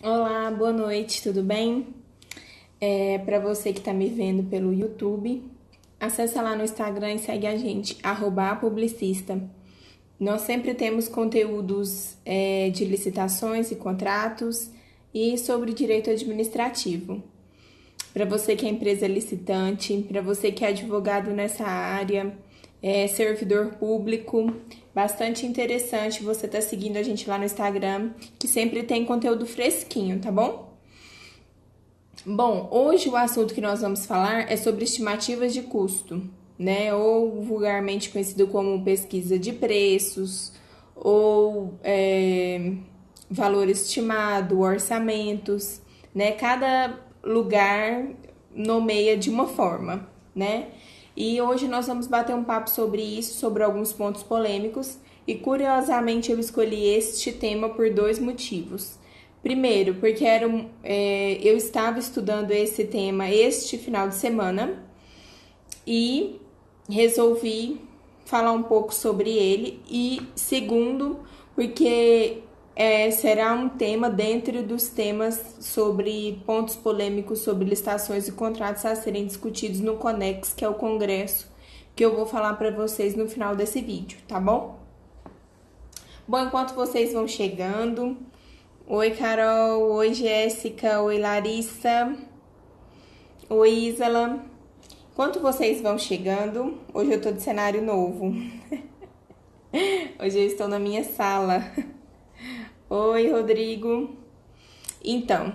Olá, boa noite, tudo bem? Para você que está me vendo pelo YouTube, acessa lá no Instagram e segue a gente, @publicista. Nós sempre temos conteúdos de licitações e contratos e sobre direito administrativo. Para você que é empresa licitante, para você que é advogado nessa área, servidor público, bastante interessante você estar seguindo a gente lá no Instagram, que sempre tem conteúdo fresquinho, tá bom? Bom, hoje o assunto que nós vamos falar é sobre estimativas de custo, né? Ou vulgarmente conhecido como pesquisa de preços, ou valor estimado, orçamentos, né? Cada lugar nomeia de uma forma, né? E hoje nós vamos bater um papo sobre isso, sobre alguns pontos polêmicos, e curiosamente eu escolhi este tema por dois motivos. Primeiro, porque eu estava estudando esse tema este final de semana e resolvi falar um pouco sobre ele. E segundo, porque será um tema dentro dos temas sobre pontos polêmicos sobre licitações e contratos a serem discutidos no CONEX, que é o congresso que eu vou falar para vocês no final desse vídeo, tá bom? Bom, enquanto vocês vão chegando, oi, Carol. Oi, Jéssica. Oi, Larissa. Oi, Isala. Enquanto vocês vão chegando, hoje eu tô de cenário novo. Hoje eu estou na minha sala. Oi, Rodrigo. Então,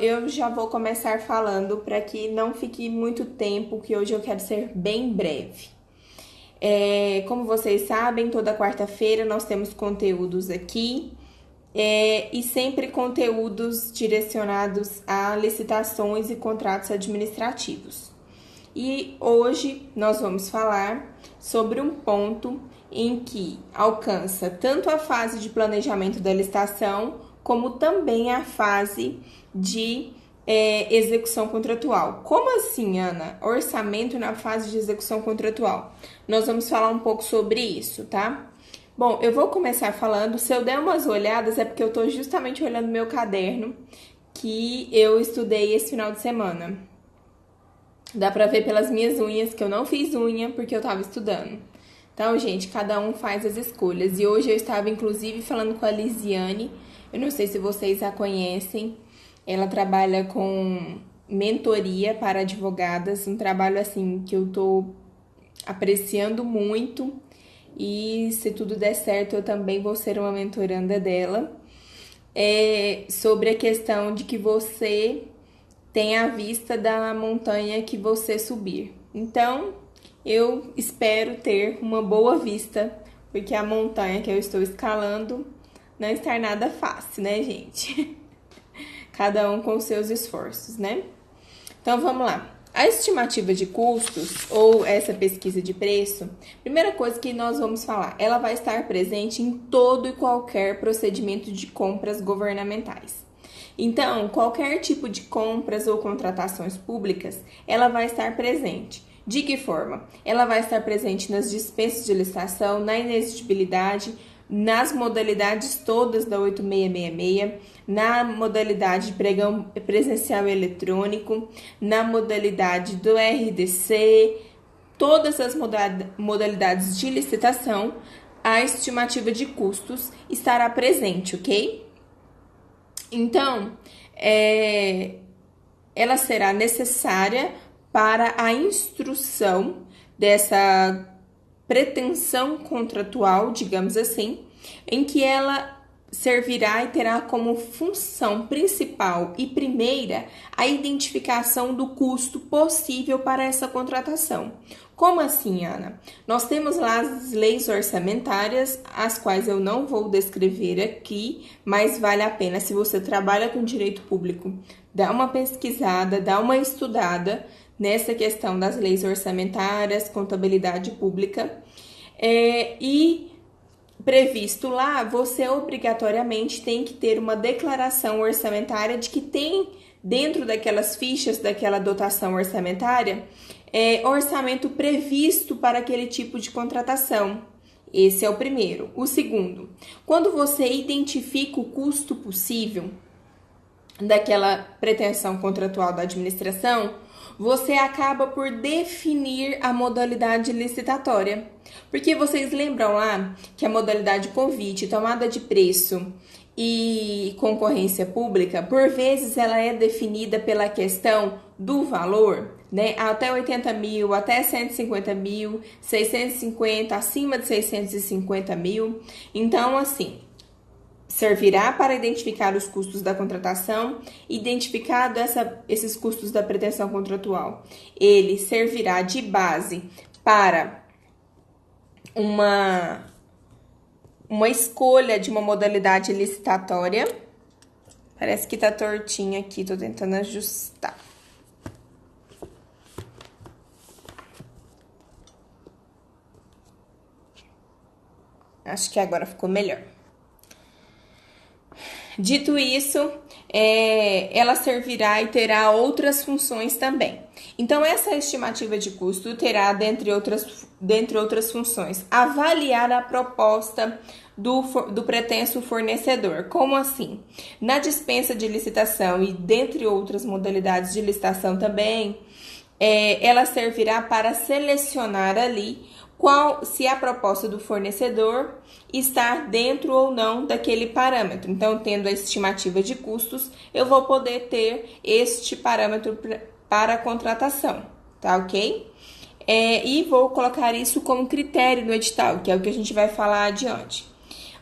eu já vou começar falando para que não fique muito tempo, que hoje eu quero ser bem breve. Como vocês sabem, toda quarta-feira nós temos conteúdos aqui. E sempre conteúdos direcionados a licitações e contratos administrativos. E hoje nós vamos falar sobre um ponto em que alcança tanto a fase de planejamento da licitação, como também a fase de execução contratual. Como assim, Ana? Orçamento na fase de execução contratual. Nós vamos falar um pouco sobre isso, tá? Bom, eu vou começar falando. Se eu der umas olhadas, é porque eu tô justamente olhando meu caderno que eu estudei esse final de semana. Dá pra ver pelas minhas unhas que eu não fiz unha porque eu tava estudando. Então, gente, cada um faz as escolhas. E hoje eu estava, inclusive, falando com a Lisiane. Eu não sei se vocês a conhecem. Ela trabalha com mentoria para advogadas. Um trabalho, assim, que eu tô apreciando muito. E se tudo der certo, eu também vou ser uma mentoranda dela. Sobre a questão de que você tem a vista da montanha que você subir. Então, eu espero ter uma boa vista, porque a montanha que eu estou escalando não está nada fácil, né, gente? Cada um com seus esforços, né? Então, vamos lá. A estimativa de custos, ou essa pesquisa de preço, primeira coisa que nós vamos falar, ela vai estar presente em todo e qualquer procedimento de compras governamentais. Então, qualquer tipo de compras ou contratações públicas, ela vai estar presente. De que forma? Ela vai estar presente nas dispensas de licitação, na inexigibilidade, nas modalidades todas da 8666, na modalidade de pregão presencial e eletrônico, na modalidade do RDC, todas as modalidades de licitação, a estimativa de custos estará presente, ok? Então, ela será necessária para a instrução dessa pretensão contratual, digamos assim, em que ela servirá e terá como função principal e primeira a identificação do custo possível para essa contratação. Como assim, Ana? Nós temos lá as leis orçamentárias, as quais eu não vou descrever aqui, mas vale a pena, se você trabalha com direito público, dá uma pesquisada, dá uma estudada nessa questão das leis orçamentárias, contabilidade pública, e previsto lá, você obrigatoriamente tem que ter uma declaração orçamentária de que tem dentro daquelas fichas, daquela dotação orçamentária, orçamento previsto para aquele tipo de contratação. Esse é o primeiro. O segundo, quando você identifica o custo possível daquela pretensão contratual da administração, você acaba por definir a modalidade licitatória. Porque vocês lembram lá que a modalidade convite, tomada de preço e concorrência pública, por vezes ela é definida pela questão do valor, né? Até 80 mil, até 150 mil, 650, acima de 650 mil. Então, assim, servirá para identificar os custos da contratação. Identificado esses custos da pretensão contratual, ele servirá de base para uma escolha de uma modalidade licitatória. Parece que tá tortinho aqui, tô tentando ajustar. Acho que agora ficou melhor. Dito isso, ela servirá e terá outras funções também. Então, essa estimativa de custo terá, dentre outras funções, avaliar a proposta do pretenso fornecedor. Como assim? Na dispensa de licitação e dentre outras modalidades de licitação também, ela servirá para selecionar ali se a proposta do fornecedor está dentro ou não daquele parâmetro. Então, tendo a estimativa de custos, eu vou poder ter este parâmetro para a contratação, tá ok? E vou colocar isso como critério no edital, que é o que a gente vai falar adiante.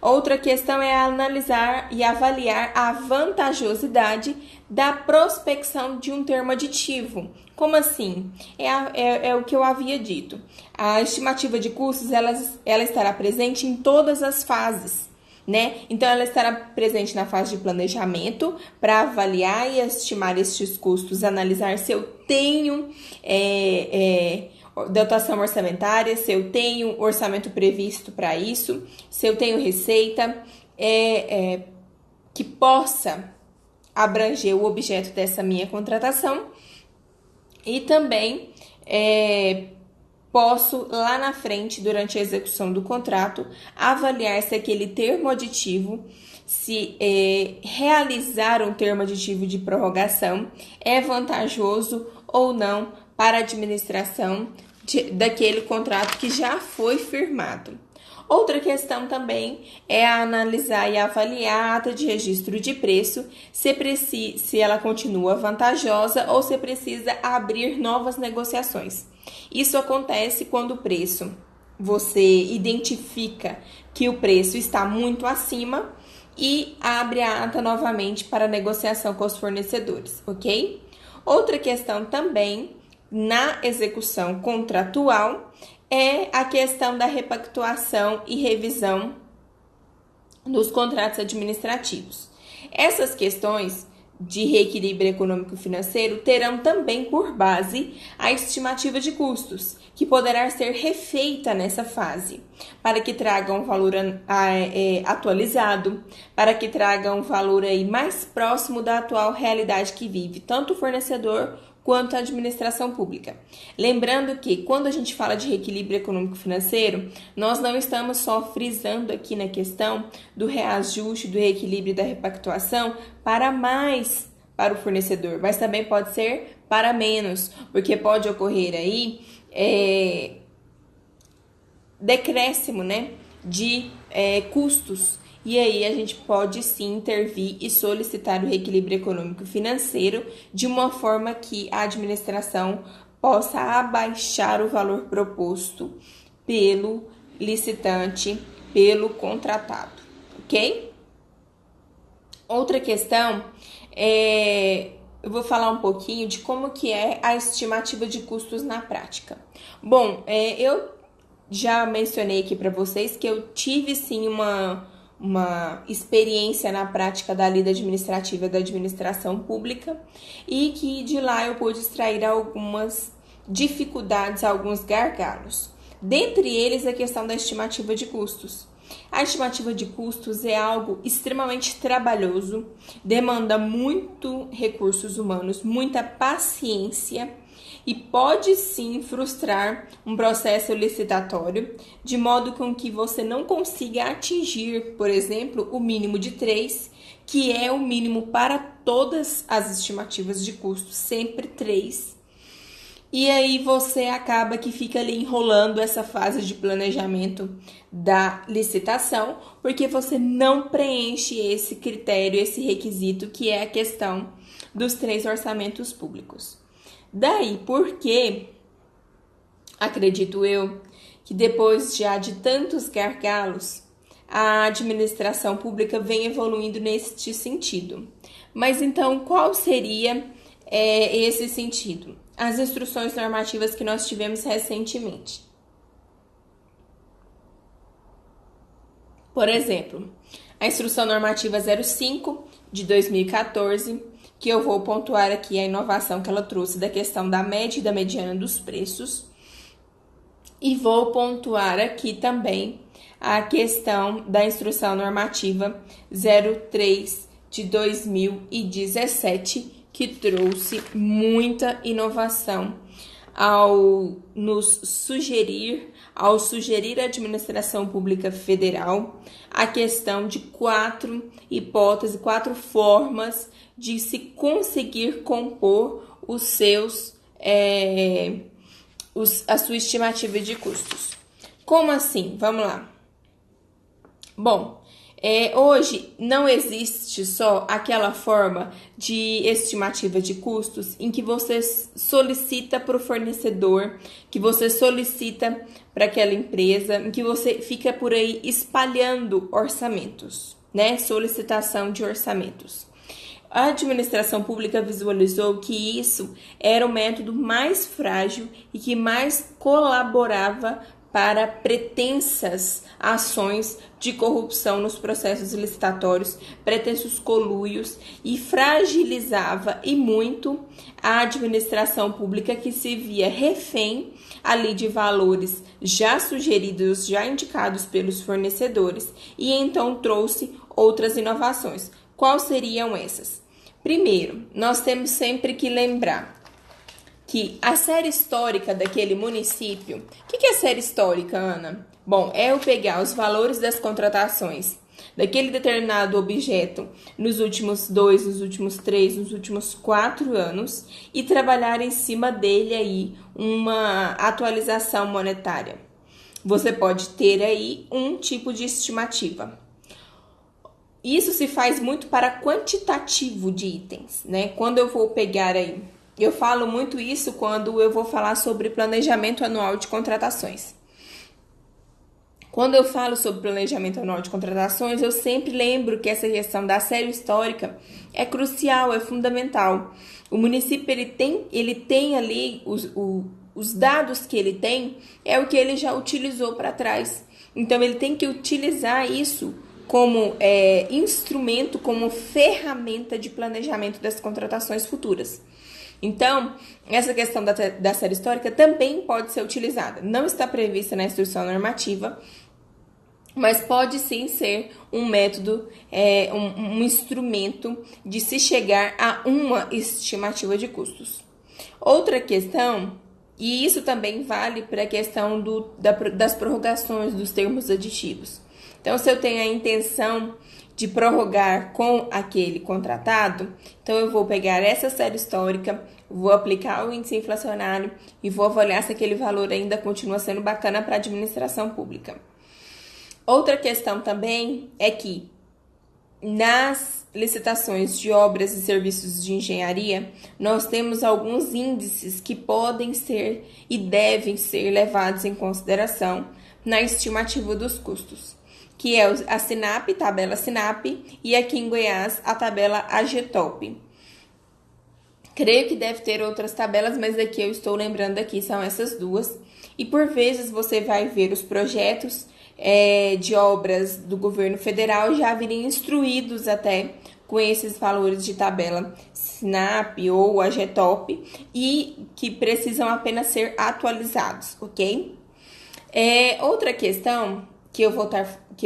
Outra questão é analisar e avaliar a vantajosidade da prospecção de um termo aditivo. Como assim? É o que eu havia dito. A estimativa de custos, ela estará presente em todas as fases, né? Então, ela estará presente na fase de planejamento para avaliar e estimar estes custos, analisar se eu tenho dotação orçamentária, se eu tenho orçamento previsto para isso, se eu tenho receita que possa abranger o objeto dessa minha contratação, e também posso, lá na frente, durante a execução do contrato, avaliar se aquele termo aditivo, se realizar um termo aditivo de prorrogação é vantajoso ou não para a administração daquele contrato que já foi firmado. Outra questão também é analisar e avaliar a ata de registro de preço, se ela continua vantajosa ou se precisa abrir novas negociações. Isso acontece quando o preço, você identifica que o preço está muito acima e abre a ata novamente para negociação com os fornecedores, ok? Outra questão também na execução contratual é a questão da repactuação e revisão dos contratos administrativos. Essas questões de reequilíbrio econômico-financeiro terão também por base a estimativa de custos, que poderá ser refeita nessa fase, para que traga um valor atualizado, para que traga um valor aí mais próximo da atual realidade que vive tanto o fornecedor quanto a administração pública. Lembrando que, quando a gente fala de reequilíbrio econômico-financeiro, nós não estamos só frisando aqui na questão do reajuste, do reequilíbrio e da repactuação para mais para o fornecedor, mas também pode ser para menos, porque pode ocorrer aí decréscimo, né, de custos. E aí a gente pode sim intervir e solicitar o reequilíbrio econômico financeiro de uma forma que a administração possa abaixar o valor proposto pelo licitante, pelo contratado, ok? Outra questão eu vou falar um pouquinho de como que é a estimativa de custos na prática. Bom, eu já mencionei aqui para vocês que eu tive sim uma experiência na prática da lida administrativa da administração pública e que de lá eu pude extrair algumas dificuldades, alguns gargalos. Dentre eles, a questão da estimativa de custos. A estimativa de custos é algo extremamente trabalhoso, demanda muito recursos humanos, muita paciência e pode sim frustrar um processo licitatório, de modo com que você não consiga atingir, por exemplo, o mínimo de 3, que é o mínimo para todas as estimativas de custo, sempre 3. E aí você acaba que fica ali enrolando essa fase de planejamento da licitação, porque você não preenche esse critério, esse requisito, que é a questão dos 3 orçamentos públicos. Daí porque, acredito eu, que depois já de tantos gargalos, a administração pública vem evoluindo neste sentido. Mas então, qual seria esse sentido? As instruções normativas que nós tivemos recentemente. Por exemplo, a Instrução Normativa 05 de 2014, que eu vou pontuar aqui a inovação que ela trouxe da questão da média e da mediana dos preços. E vou pontuar aqui também a questão da Instrução Normativa 03 de 2017, que trouxe muita inovação ao sugerir à administração pública federal a questão de 4 hipóteses, 4 formas de se conseguir compor a sua estimativa de custos. Como assim? Vamos lá. Bom, hoje não existe só aquela forma de estimativa de custos em que você solicita para o fornecedor, que você solicita para aquela empresa, em que você fica por aí espalhando orçamentos, né? Solicitação de orçamentos. A administração pública visualizou que isso era o método mais frágil e que mais colaborava para pretensas ações de corrupção nos processos licitatórios, pretensos conluios, e fragilizava e muito a administração pública, que se via refém ali de valores já sugeridos, já indicados pelos fornecedores, e então trouxe outras inovações. Quais seriam essas? Primeiro, nós temos sempre que lembrar que a série histórica daquele município... O que é a série histórica, Ana? Bom, é eu pegar os valores das contratações daquele determinado objeto nos últimos 2, nos últimos 3, nos últimos 4 anos e trabalhar em cima dele aí uma atualização monetária. Você pode ter aí um tipo de estimativa. Isso se faz muito para quantitativo de itens, né? Quando eu vou pegar aí... Eu falo muito isso quando eu vou falar sobre planejamento anual de contratações. Quando eu falo sobre planejamento anual de contratações, eu sempre lembro que essa questão da série histórica é crucial, é fundamental. O município ele tem ali os dados que ele tem, é o que ele já utilizou para trás. Então, ele tem que utilizar isso como instrumento, como ferramenta de planejamento das contratações futuras. Então, essa questão da série histórica também pode ser utilizada. Não está prevista na instrução normativa, mas pode sim ser um método, um instrumento de se chegar a uma estimativa de custos. Outra questão, e isso também vale para a questão das prorrogações dos termos aditivos. Então, se eu tenho a intenção de prorrogar com aquele contratado, então eu vou pegar essa série histórica, vou aplicar o índice inflacionário e vou avaliar se aquele valor ainda continua sendo bacana para a administração pública. Outra questão também é que nas licitações de obras e serviços de engenharia, nós temos alguns índices que podem ser e devem ser levados em consideração na estimativa dos custos, que é a SINAP, tabela SINAP, e aqui em Goiás, a tabela AGTOP. Creio que deve ter outras tabelas, mas aqui eu estou lembrando aqui, são essas duas. E por vezes você vai ver os projetos de obras do governo federal já virem instruídos até com esses valores de tabela SINAP ou AGTOP e que precisam apenas ser atualizados, ok? Outra questão que eu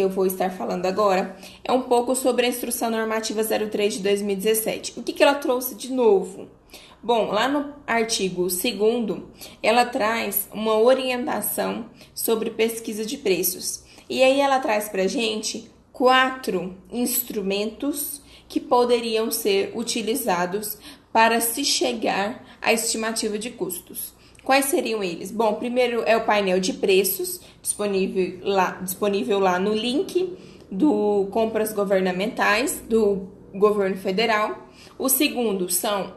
vou estar falando agora é um pouco sobre a Instrução Normativa 03 de 2017. O que ela trouxe de novo? Bom, lá no artigo 2º, ela traz uma orientação sobre pesquisa de preços. E aí ela traz para a gente 4 instrumentos que poderiam ser utilizados para se chegar à estimativa de custos. Quais seriam eles? Bom, primeiro é o painel de preços, disponível lá no link do Compras Governamentais do Governo Federal. O segundo são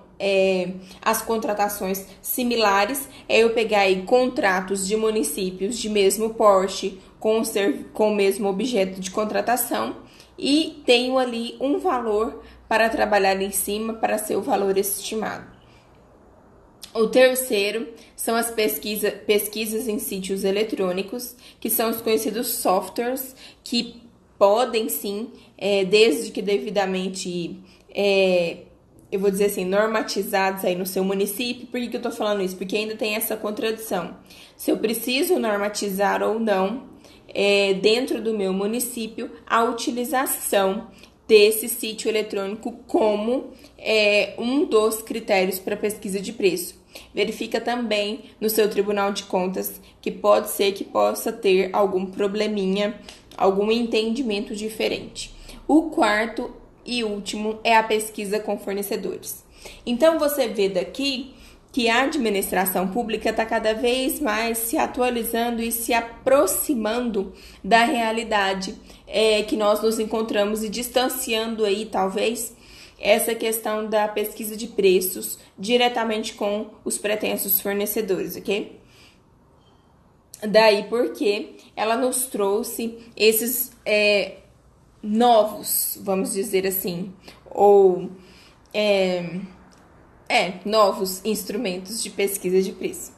as contratações similares, é eu pegar aí contratos de municípios de mesmo porte com o mesmo objeto de contratação e tenho ali um valor para trabalhar em cima para ser o valor estimado. O terceiro são as pesquisas em sítios eletrônicos, que são os conhecidos softwares, que podem sim, desde que devidamente, eu vou dizer assim, normatizados aí no seu município. Por que eu tô falando isso? Porque ainda tem essa contradição. Se eu preciso normatizar ou não, dentro do meu município, a utilização desse sítio eletrônico como um dos critérios para pesquisa de preço. Verifica também no seu Tribunal de Contas, que pode ser que possa ter algum probleminha, algum entendimento diferente. O quarto e último é a pesquisa com fornecedores. Então, você vê daqui que a administração pública está cada vez mais se atualizando e se aproximando da realidade que nós nos encontramos e distanciando aí, talvez, essa questão da pesquisa de preços diretamente com os pretensos fornecedores, ok? Daí porque ela nos trouxe esses novos, vamos dizer assim, ou novos instrumentos de pesquisa de preço.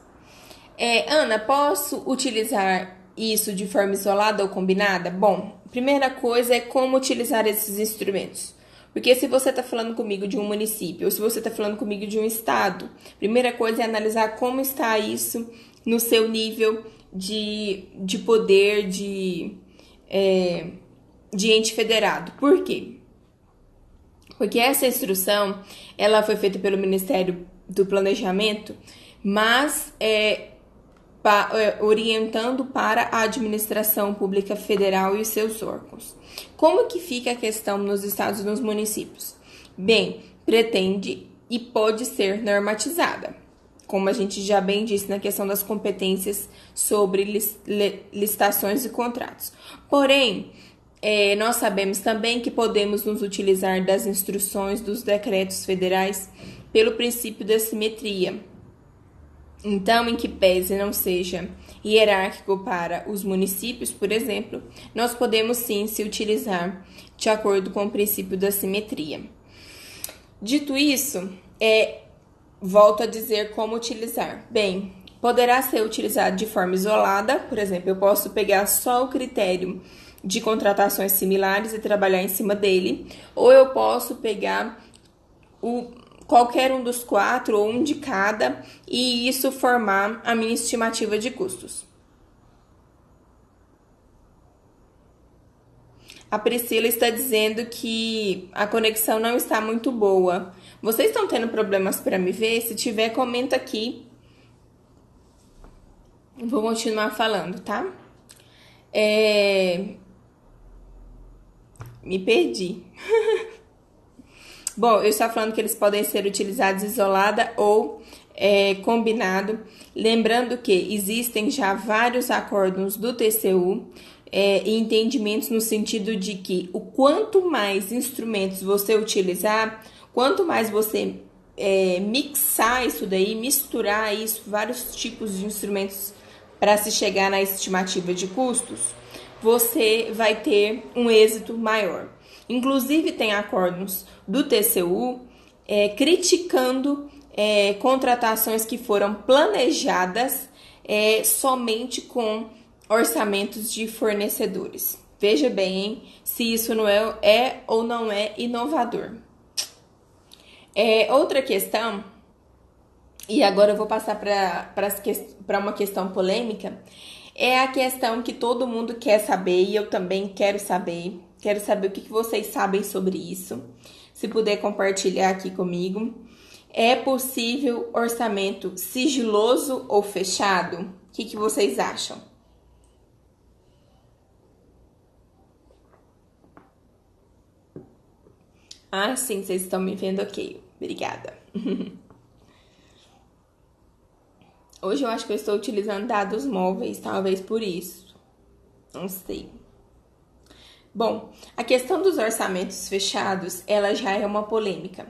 Ana, posso utilizar isso de forma isolada ou combinada? Bom, primeira coisa é como utilizar esses instrumentos. Porque se você está falando comigo de um município ou se você está falando comigo de um estado, primeira coisa é analisar como está isso no seu nível de poder de ente federado. Por quê? Porque essa instrução ela foi feita pelo Ministério do Planejamento, mas orientando para a administração pública federal e seus órgãos. Como que fica a questão nos estados e nos municípios? Bem, pretende e pode ser normatizada, como a gente já bem disse na questão das competências sobre licitações e contratos. Porém, nós sabemos também que podemos nos utilizar das instruções dos decretos federais pelo princípio da simetria. Então, em que pese não seja hierárquico para os municípios, por exemplo, nós podemos sim se utilizar de acordo com o princípio da simetria. Dito isso, volto a dizer como utilizar. Bem, poderá ser utilizado de forma isolada, por exemplo, eu posso pegar só o critério de contratações similares e trabalhar em cima dele, ou eu posso pegar qualquer um dos 4 ou um de cada e isso formar a minha estimativa de custos. A Priscila está dizendo que a conexão não está muito boa. Vocês estão tendo problemas para me ver? Se tiver, comenta aqui. Vou continuar falando, tá? Me perdi. Bom, eu estava falando que eles podem ser utilizados isolada ou combinado. Lembrando que existem já vários acórdãos do TCU e entendimentos no sentido de que o quanto mais instrumentos você utilizar, quanto mais você mixar isso daí, misturar isso, vários tipos de instrumentos para se chegar na estimativa de custos, você vai ter um êxito maior. Inclusive, tem acórdãos do TCU criticando contratações que foram planejadas somente com orçamentos de fornecedores. Veja bem, hein, se isso não é ou não é inovador. Outra questão, e agora eu vou passar para uma questão polêmica, É a questão que todo mundo quer saber e eu também quero saber. Quero saber o que vocês sabem sobre isso. Se puder compartilhar aqui comigo. É possível orçamento sigiloso ou fechado? O que vocês acham? Ah, sim, vocês estão me vendo, ok. Obrigada. Hoje eu acho que eu estou utilizando dados móveis, talvez por isso. Não sei. Bom, a questão dos orçamentos fechados, ela já é uma polêmica.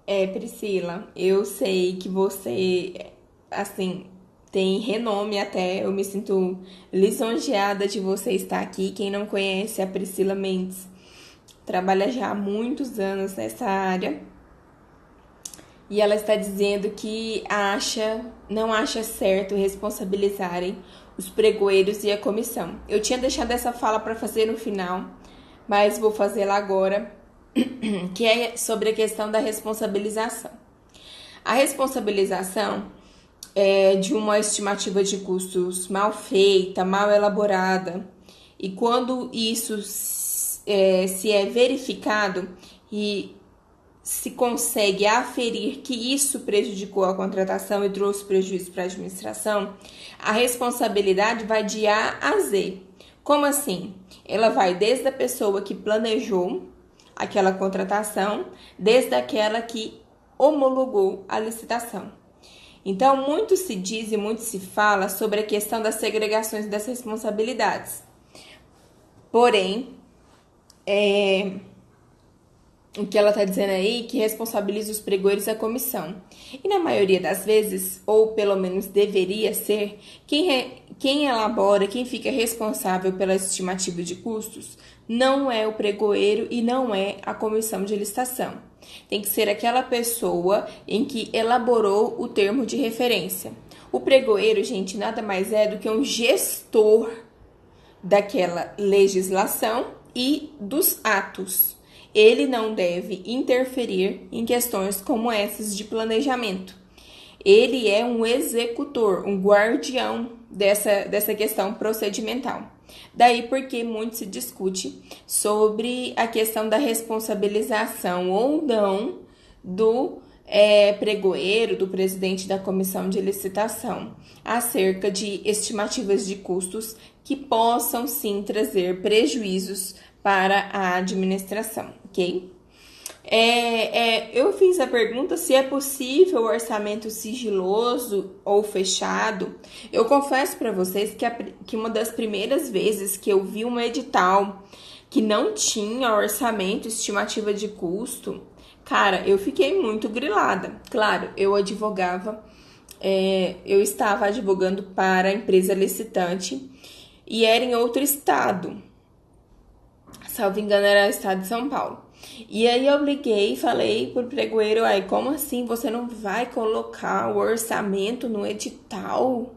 É, Priscila, eu sei que você, assim, tem renome até. Eu me sinto lisonjeada de você estar aqui. Quem não conhece a Priscila Mendes trabalha já há muitos anos nessa área. E ela está dizendo que não acha certo responsabilizarem os pregoeiros e a comissão. Eu tinha deixado essa fala para fazer no final, mas vou fazê-la agora, que é sobre a questão da responsabilização. A responsabilização é de uma estimativa de custos mal feita, mal elaborada, e quando isso se é verificado e se consegue aferir que isso prejudicou a contratação e trouxe prejuízo para a administração, a responsabilidade vai de A a Z. Como assim? Ela vai desde a pessoa que planejou aquela contratação, desde aquela que homologou a licitação. Então, muito se diz e muito se fala sobre a questão das segregações das responsabilidades. Porém, o que ela está dizendo aí, que responsabiliza os pregoeiros a comissão. E na maioria das vezes, ou pelo menos deveria ser, quem elabora, quem fica responsável pela estimativa de custos, não é o pregoeiro e não é a comissão de licitação. Tem que ser aquela pessoa em que elaborou o termo de referência. O pregoeiro, gente, nada mais é do que um gestor daquela legislação e dos atos. Ele não deve interferir em questões como essas de planejamento. Ele é um executor, um guardião dessa questão procedimental. Daí porque muito se discute sobre a questão da responsabilização ou não do pregoeiro, do presidente da comissão de licitação, acerca de estimativas de custos que possam sim trazer prejuízos para a administração, ok? Eu fiz a pergunta se é possível orçamento sigiloso ou fechado. Eu confesso para vocês que uma das primeiras vezes que eu vi um edital que não tinha orçamento, estimativa de custo, cara, eu fiquei muito grilada. Claro, eu estava advogando para a empresa licitante e era em outro estado. Salvo engano, era o estado de São Paulo. E aí eu liguei e falei pro pregoeiro, aí, como assim você não vai colocar o orçamento no edital?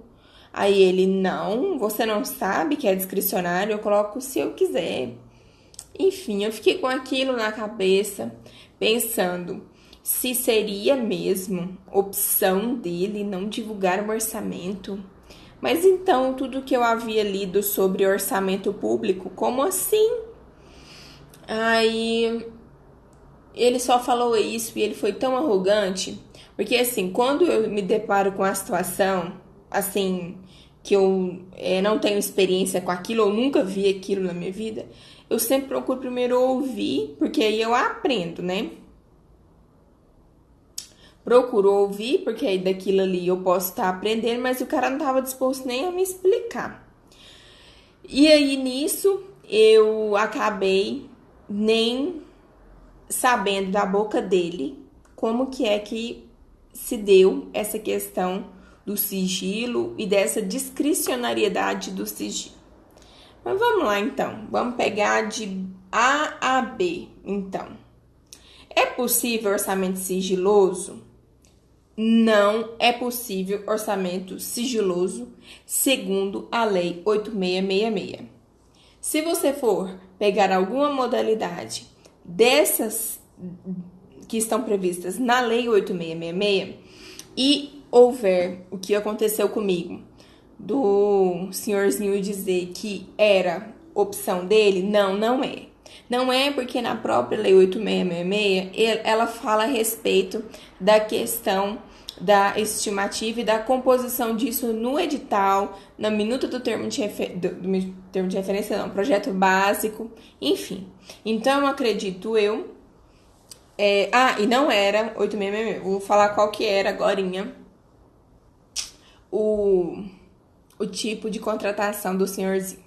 Aí ele, não, você não sabe que é discricionário, eu coloco se eu quiser. Enfim, eu fiquei com aquilo na cabeça, pensando se seria mesmo opção dele não divulgar o orçamento. Mas então, tudo que eu havia lido sobre orçamento público, como assim? Aí ele só falou isso e ele foi tão arrogante, porque assim, quando eu me deparo com a situação, assim, que eu não tenho experiência com aquilo, ou nunca vi aquilo na minha vida, eu sempre procuro primeiro ouvir, porque aí eu aprendo, né? Procuro ouvir, porque aí daquilo ali eu posso estar aprendendo, mas o cara não estava disposto nem a me explicar. E aí nisso eu acabei nem sabendo da boca dele como que é que se deu essa questão do sigilo e dessa discricionariedade do sigilo. Mas vamos lá então, vamos pegar de A a B então. É possível orçamento sigiloso? Não é possível orçamento sigiloso segundo a Lei 8666. Se você for pegar alguma modalidade dessas que estão previstas na Lei 8666 e houver o que aconteceu comigo, do senhorzinho dizer que era opção dele, não é. Não é porque na própria Lei 8666 ela fala a respeito da questão da estimativa e da composição disso no edital, na minuta do termo de referência, não, projeto básico, enfim. Então, acredito eu... e não era 8666, vou falar qual que era agorinha o tipo de contratação do senhorzinho.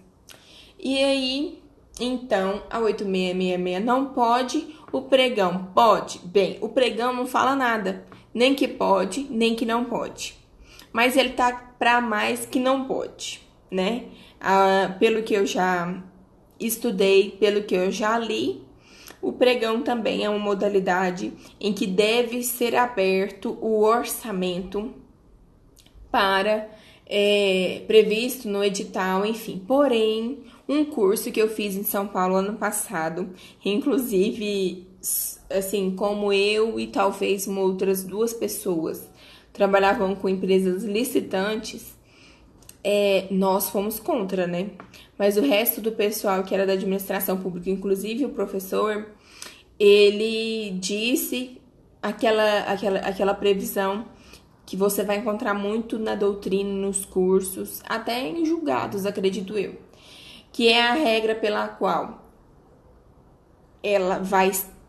E aí, então, a 8666 não pode, o pregão pode? Bem, o pregão não fala nada, nem que pode, nem que não pode. Mas ele tá para mais que não pode, né? Pelo que eu já estudei, pelo que eu já li, o pregão também é uma modalidade em que deve ser aberto o orçamento para previsto no edital, enfim. Porém, um curso que eu fiz em São Paulo ano passado, inclusive, assim, como eu e talvez outras 2 pessoas trabalhavam com empresas licitantes, nós fomos contra, né? Mas o resto do pessoal que era da administração pública, inclusive o professor, ele disse aquela previsão que você vai encontrar muito na doutrina, nos cursos, até em julgados, acredito eu, que é a regra pela qual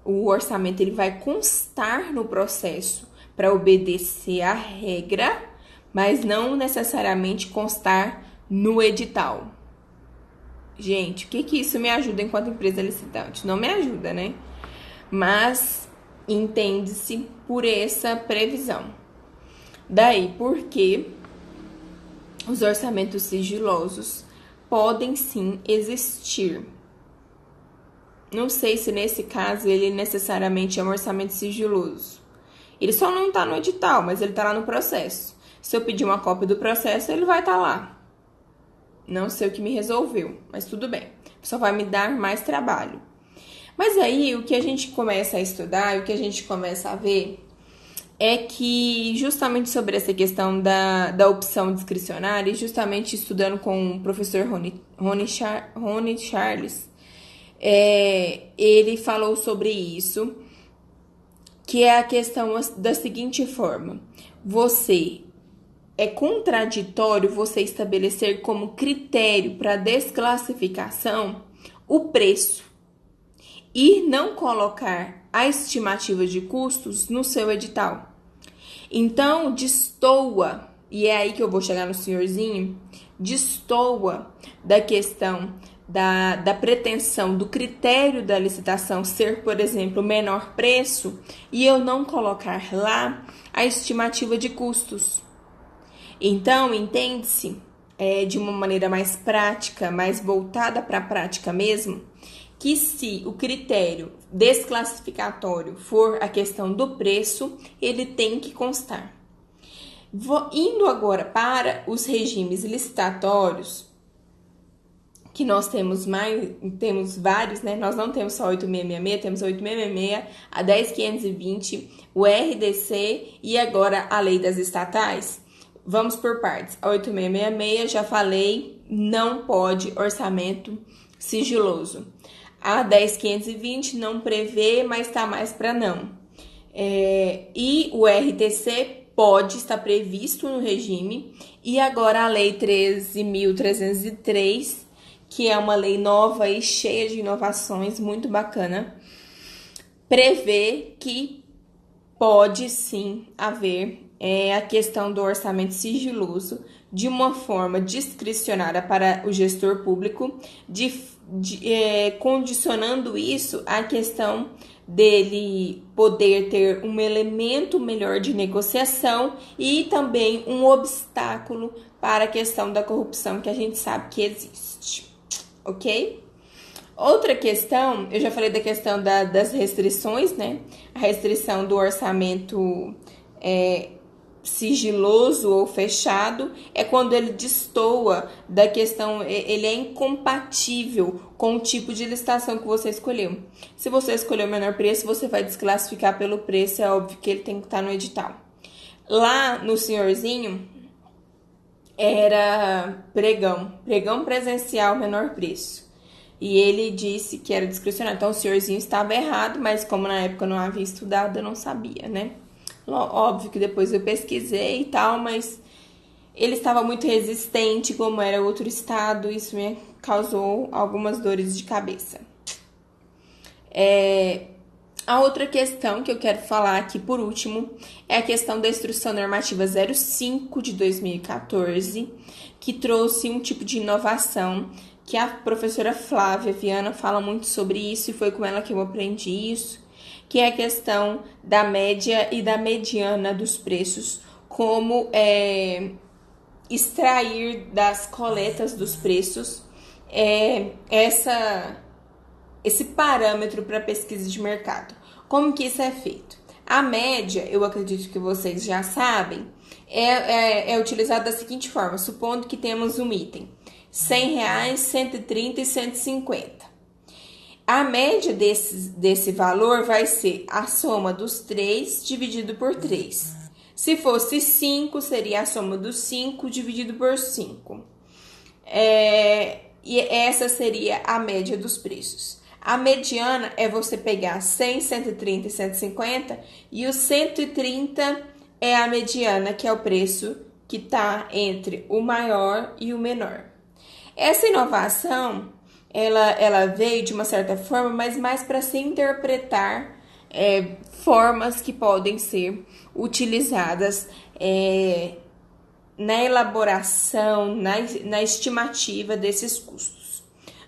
o orçamento ele vai constar no processo para obedecer à regra, mas não necessariamente constar no edital. Gente, o que isso me ajuda enquanto empresa licitante? Não me ajuda, né? Mas entende-se por essa previsão. Daí porque os orçamentos sigilosos podem sim existir. Não sei se nesse caso ele necessariamente é um orçamento sigiloso. Ele só não está no edital, mas ele está lá no processo. Se eu pedir uma cópia do processo, ele vai estar lá. Não sei o que me resolveu, mas tudo bem. Só vai me dar mais trabalho. Mas aí o que a gente começa a estudar, o que a gente começa a ver é que justamente sobre essa questão da opção discricionária, e justamente estudando com o professor Rony Charles, ele falou sobre isso, que é a questão da seguinte forma: é contraditório você estabelecer como critério para desclassificação o preço e não colocar a estimativa de custos no seu edital. Então, destoa, e é aí que eu vou chegar no senhorzinho, destoa da questão da pretensão do critério da licitação ser, por exemplo, o menor preço e eu não colocar lá a estimativa de custos. Então, entende-se, de uma maneira mais prática, mais voltada para a prática mesmo, que se o critério desclassificatório for a questão do preço, ele tem que constar. Indo agora para os regimes licitatórios, que nós temos vários, né? Nós não temos só 8666, temos 8666, a 10520, o RDC e agora a lei das estatais. Vamos por partes. A 8666, já falei, não pode orçamento sigiloso. A 10520 não prevê, mas está mais para não. E o RTC pode estar previsto no regime. E agora a lei 13.303, que é uma lei nova e cheia de inovações, muito bacana, prevê que pode sim haver a questão do orçamento sigiloso de uma forma discricionária para o gestor público, condicionando isso à questão dele poder ter um elemento melhor de negociação e também um obstáculo para a questão da corrupção que a gente sabe que existe, ok? Outra questão, eu já falei da questão das restrições, né? A restrição do orçamento sigiloso ou fechado é quando ele destoa da questão, ele é incompatível com o tipo de licitação que você escolheu. Se você escolheu o menor preço, você vai desclassificar pelo preço, é óbvio que ele tem que estar no edital. Lá no senhorzinho, era pregão presencial, menor preço. E ele disse que era discricionário. Então o senhorzinho estava errado, mas como na época eu não havia estudado, eu não sabia, né? Óbvio que depois eu pesquisei e tal, mas ele estava muito resistente, como era outro estado, isso me causou algumas dores de cabeça. A outra questão que eu quero falar aqui por último é a questão da Instrução Normativa 05 de 2014, que trouxe um tipo de inovação que a professora Flávia Viana fala muito sobre isso e foi com ela que eu aprendi isso, que é a questão da média e da mediana dos preços, como extrair das coletas dos preços esse parâmetro para pesquisa de mercado. Como que isso é feito? A média, eu acredito que vocês já sabem, é utilizada da seguinte forma, supondo que temos um item, R$100, 130 e 150. A média desse valor vai ser a soma dos 3 dividido por 3. Se fosse 5, seria a soma dos 5 dividido por 5. E essa seria a média dos preços. A mediana é você pegar 100, 130 e 150 e o 130 é a mediana, que é o preço que está entre o maior e o menor. Essa inovação, ela veio de uma certa forma, mas mais para se interpretar formas que podem ser utilizadas na elaboração, na estimativa desses custos.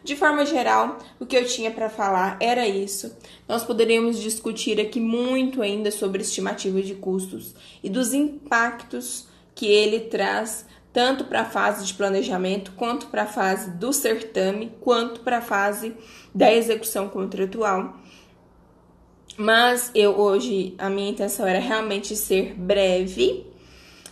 De forma geral, o que eu tinha para falar era isso. Nós poderíamos discutir aqui muito ainda sobre estimativa de custos e dos impactos que ele traz tanto para a fase de planejamento, quanto para a fase do certame, quanto para a fase da execução contratual. Mas hoje, a minha intenção era realmente ser breve,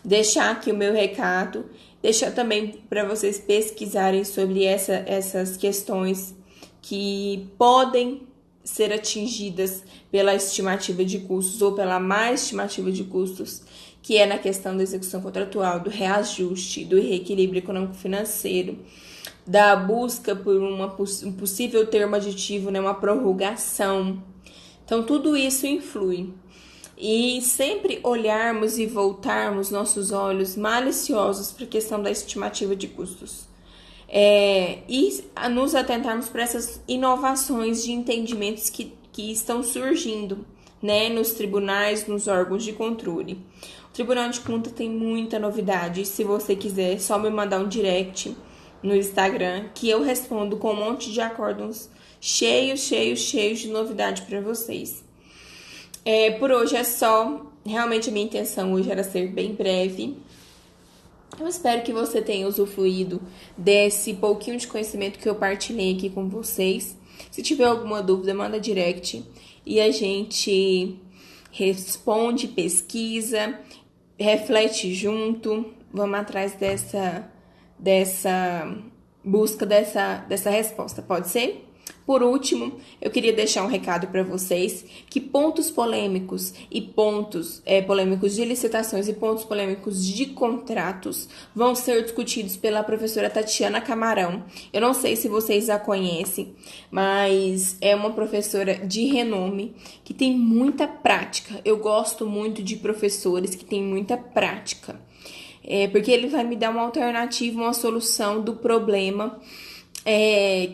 deixar aqui o meu recado, deixar também para vocês pesquisarem sobre essas questões que podem ser atingidas pela estimativa de custos ou pela má estimativa de custos, que é na questão da execução contratual, do reajuste, do reequilíbrio econômico-financeiro, da busca por um possível termo aditivo, né, uma prorrogação. Então, tudo isso influi. E sempre olharmos e voltarmos nossos olhos maliciosos para a questão da estimativa de custos. E nos atentarmos para essas inovações de entendimentos que estão surgindo, né, nos tribunais, nos órgãos de controle. O Tribunal de Contas tem muita novidade. Se você quiser, é só me mandar um direct no Instagram que eu respondo com um monte de acórdãos cheios de novidade para vocês. Por hoje é só. Realmente a minha intenção hoje era ser bem breve. Eu espero que você tenha usufruído desse pouquinho de conhecimento que eu partilhei aqui com vocês. Se tiver alguma dúvida, manda direct e a gente responde, pesquisa, reflete junto. Vamos atrás dessa busca dessa resposta, pode ser? Por último, eu queria deixar um recado para vocês que pontos polêmicos e pontos polêmicos de licitações e pontos polêmicos de contratos vão ser discutidos pela professora Tatiana Camarão. Eu não sei se vocês a conhecem, mas é uma professora de renome que tem muita prática. Eu gosto muito de professores que têm muita prática, porque ele vai me dar uma alternativa, uma solução do problema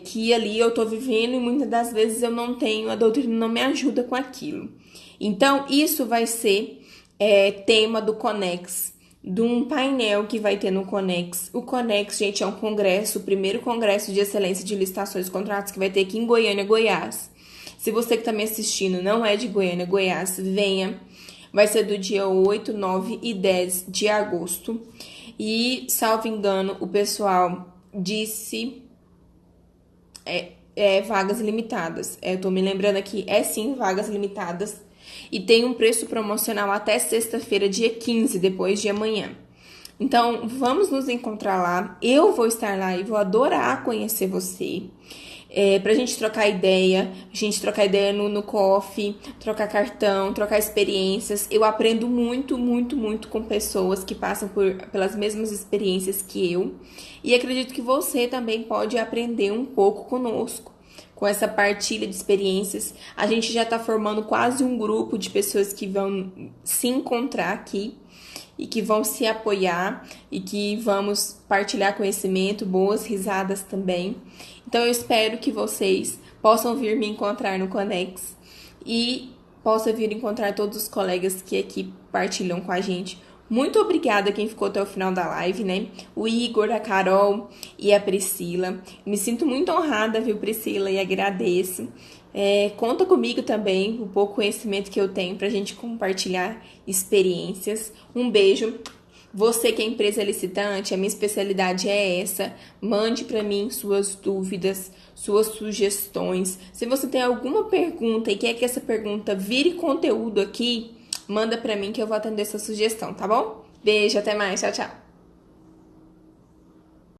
que ali eu tô vivendo e muitas das vezes eu não tenho, a doutrina não me ajuda com aquilo. Então, isso vai ser tema do Conex, de um painel que vai ter no Conex. O Conex, gente, é um congresso, o primeiro congresso de excelência de licitações e contratos que vai ter aqui em Goiânia, Goiás. Se você que tá me assistindo não é de Goiânia, Goiás, venha. Vai ser do dia 8, 9 e 10 de agosto. E, salvo engano, o pessoal disse... vagas limitadas. Eu tô me lembrando aqui, sim, vagas limitadas. E tem um preço promocional até sexta-feira, dia 15, depois de amanhã. Então, vamos nos encontrar lá. Eu vou estar lá e vou adorar conhecer você. Pra gente trocar ideia, no coffee, trocar cartão, trocar experiências. Eu aprendo muito, muito, muito com pessoas que passam pelas mesmas experiências que eu. E acredito que você também pode aprender um pouco conosco. Com essa partilha de experiências, a gente já está formando quase um grupo de pessoas que vão se encontrar aqui e que vão se apoiar e que vamos partilhar conhecimento, boas risadas também. Então eu espero que vocês possam vir me encontrar no Conex e possam vir encontrar todos os colegas que aqui partilham com a gente. Muito obrigada a quem ficou até o final da live, né? O Igor, a Carol e a Priscila. Me sinto muito honrada, viu, Priscila? E agradeço. Conta comigo também, o pouco conhecimento que eu tenho pra gente compartilhar experiências. Um beijo. Você que é empresa licitante, a minha especialidade é essa. Mande para mim suas dúvidas, suas sugestões. Se você tem alguma pergunta e quer que essa pergunta vire conteúdo aqui, manda para mim que eu vou atender essa sugestão, tá bom? Beijo, até mais, tchau, tchau.